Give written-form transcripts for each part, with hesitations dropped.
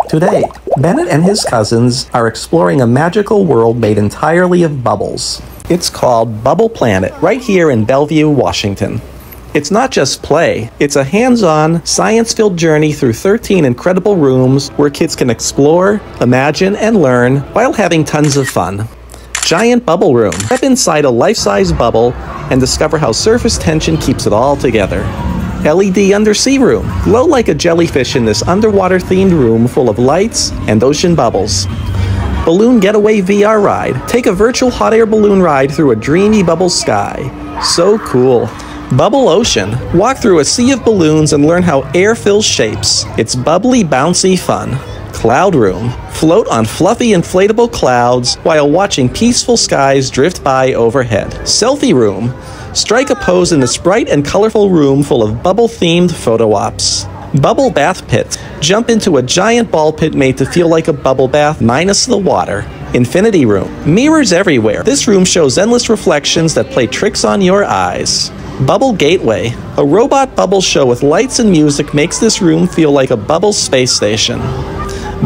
Today, Bennett and his cousins are exploring a magical world made entirely of bubbles. It's called BubblePlanet, right here in Bellevue, Washington. It's not just play, it's a hands-on, science-filled journey through 13 incredible rooms where kids can explore, imagine, and learn while having tons of fun. Giant Bubble Room. Step inside a life-size bubble and discover how surface tension keeps it all together. LED Undersea Room. Glow like a jellyfish in this underwater-themed room full of lights and ocean bubbles. Balloon Getaway VR Ride. Take a virtual hot air balloon ride through a dreamy bubble sky. So cool. Bubble Ocean. Walk through a sea of balloons and learn how air fills shapes. It's bubbly, bouncy fun. Cloud Room. Float on fluffy inflatable clouds while watching peaceful skies drift by overhead. Selfie Room. Strike a pose in this bright and colorful room full of bubble-themed photo ops. Bubble Bath Pit. Jump into a giant ball pit made to feel like a bubble bath minus the water. Infinity Room. Mirrors everywhere. This room shows endless reflections that play tricks on your eyes. Bubble Gateway. A robot bubble show with lights and music makes this room feel like a bubble space station.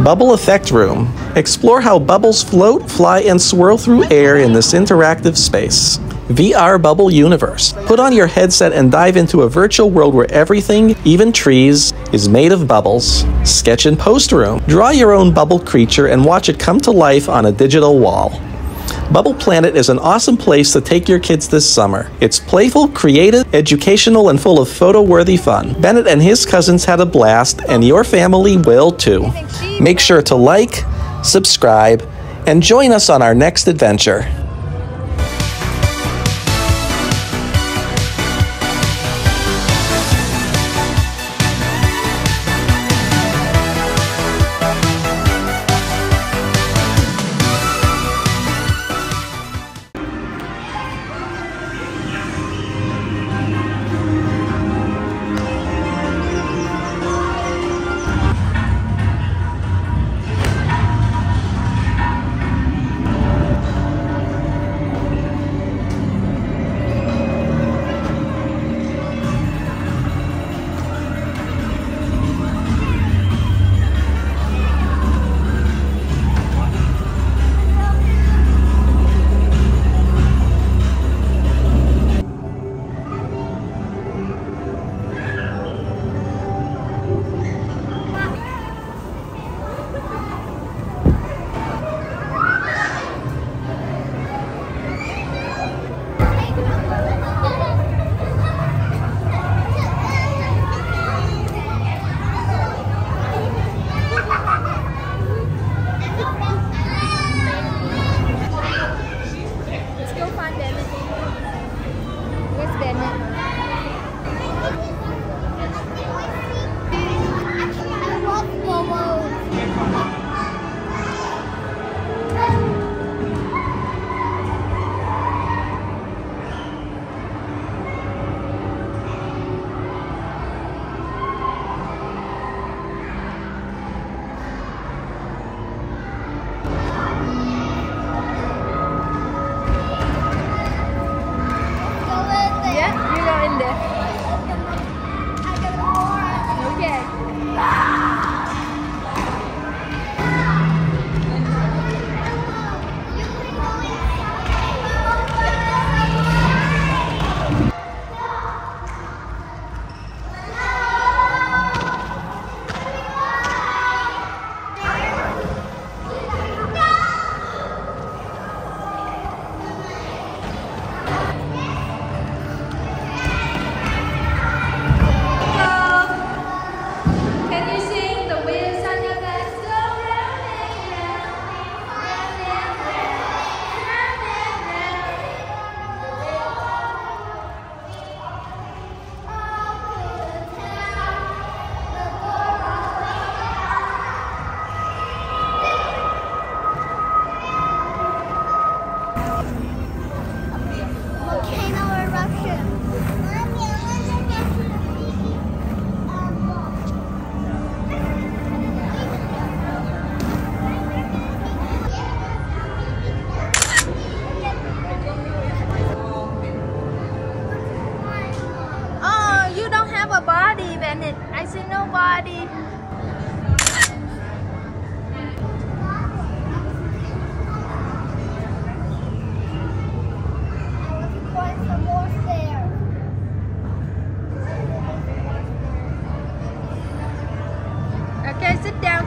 Bubble Effect Room. Explore how bubbles float, fly, and swirl through air in this interactive space. VR Bubble Universe. Put on your headset and dive into a virtual world where everything, even trees, is made of bubbles. Sketch and Post Room. Draw your own bubble creature and watch it come to life on a digital wall. BubblePlanet is an awesome place to take your kids this summer. It's playful, creative, educational, and full of photo-worthy fun. Bennett and his cousins had a blast, and your family will too. Make sure to like, subscribe, and join us on our next adventure.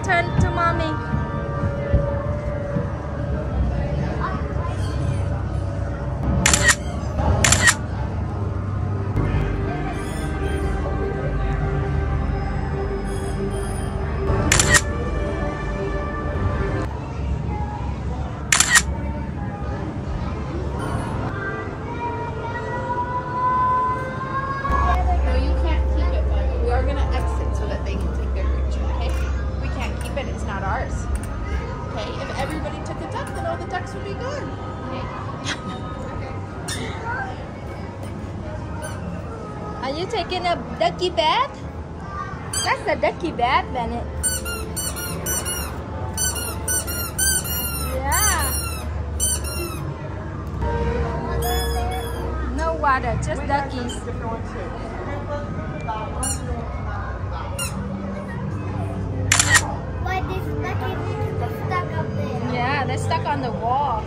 turn to mommy. Are you taking a ducky bath? That's a ducky bath, Bennett. Yeah. No water, just duckies. Why these duckies are stuck up there? Yeah, they're stuck on the wall.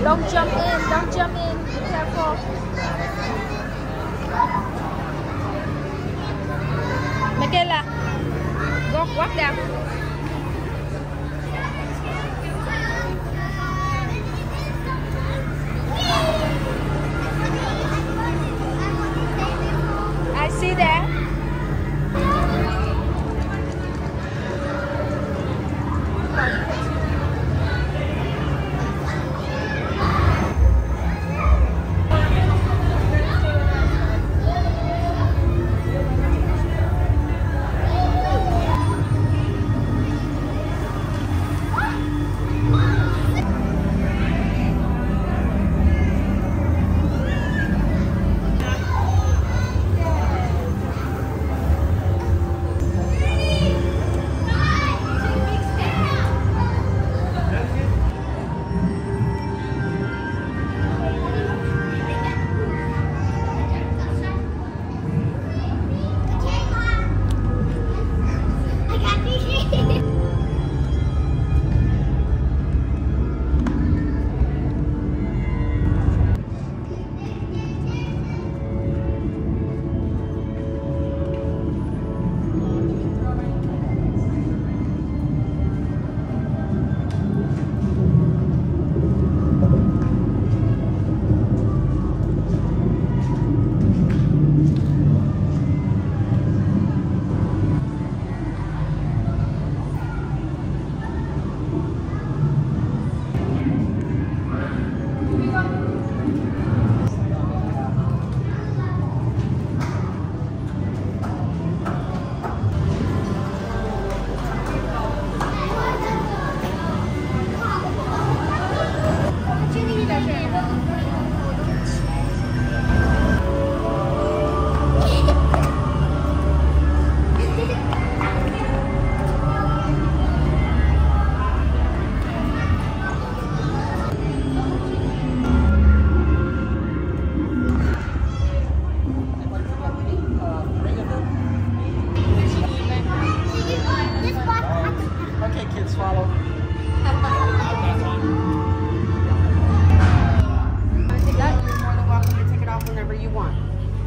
Don't jump in, don't jump in. Be careful. Michaela, go walk down. I see that.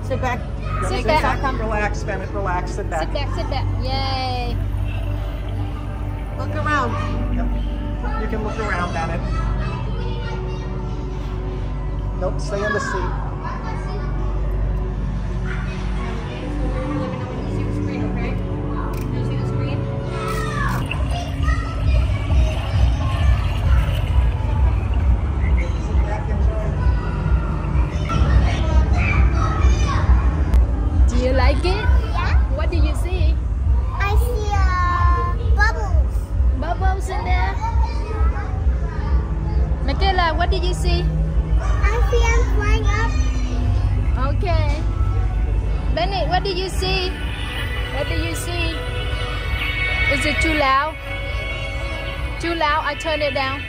Sit back. Sit back. Relax, Bennett. Relax. Sit back. Sit back, sit back. Yay. Look around. Yep. You can look around, Bennett. Nope, stay in the seat. you see? I see I'm flying up. Okay. Bennett, what do you see? What do you see? Is it too loud? Too loud? I turn it down.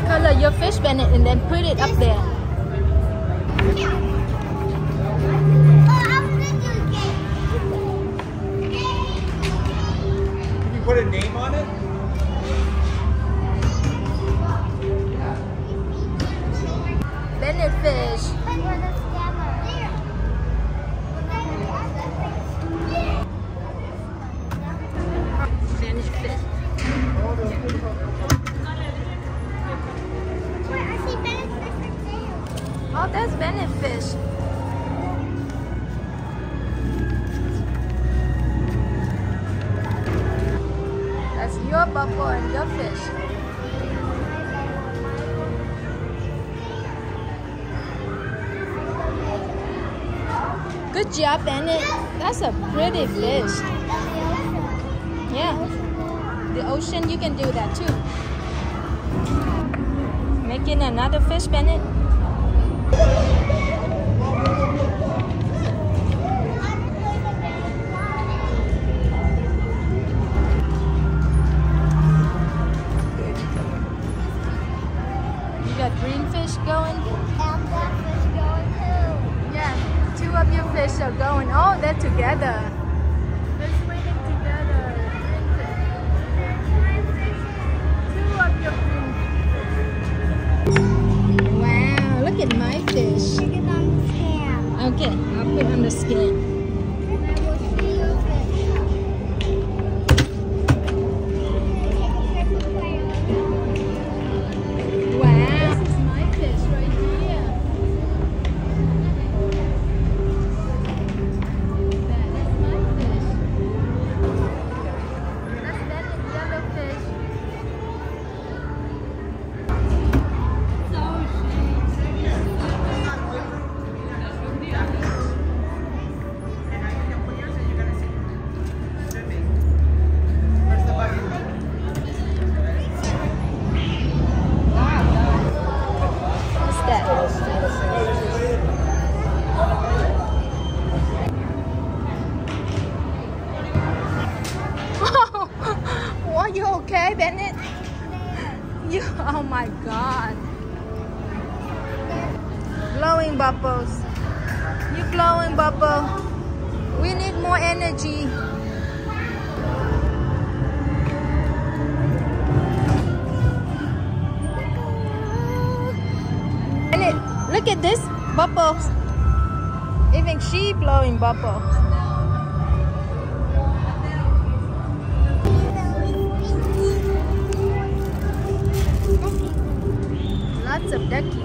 Color your fish, Bennett, and then put it up there. You put a name on it? Bennett fish. Bennett fish. Oh, that's Bennett fish. That's your bubble and your fish. Good job, Bennett. That's a pretty fish. Yeah. The ocean, you can do that too. Making another fish, Bennett. You got green fish going? And that fish going too. Yeah, two of your fish are going. Oh, they're together. They're swimming together. Two of your fish. Wow, look at my fish. Put it on the scale. Okay, I'll put on the skin. And I will see your fish. Wow, this is my fish right here. That is my fish. That's Bennett's yellow fish. What's that? Oh, are you okay, Bennett? You, oh my God. Blowing bubbles. You blowing bubble. We need more energy. Bennett, look at this bubbles. Even she blowing bubbles. Lots of duckies.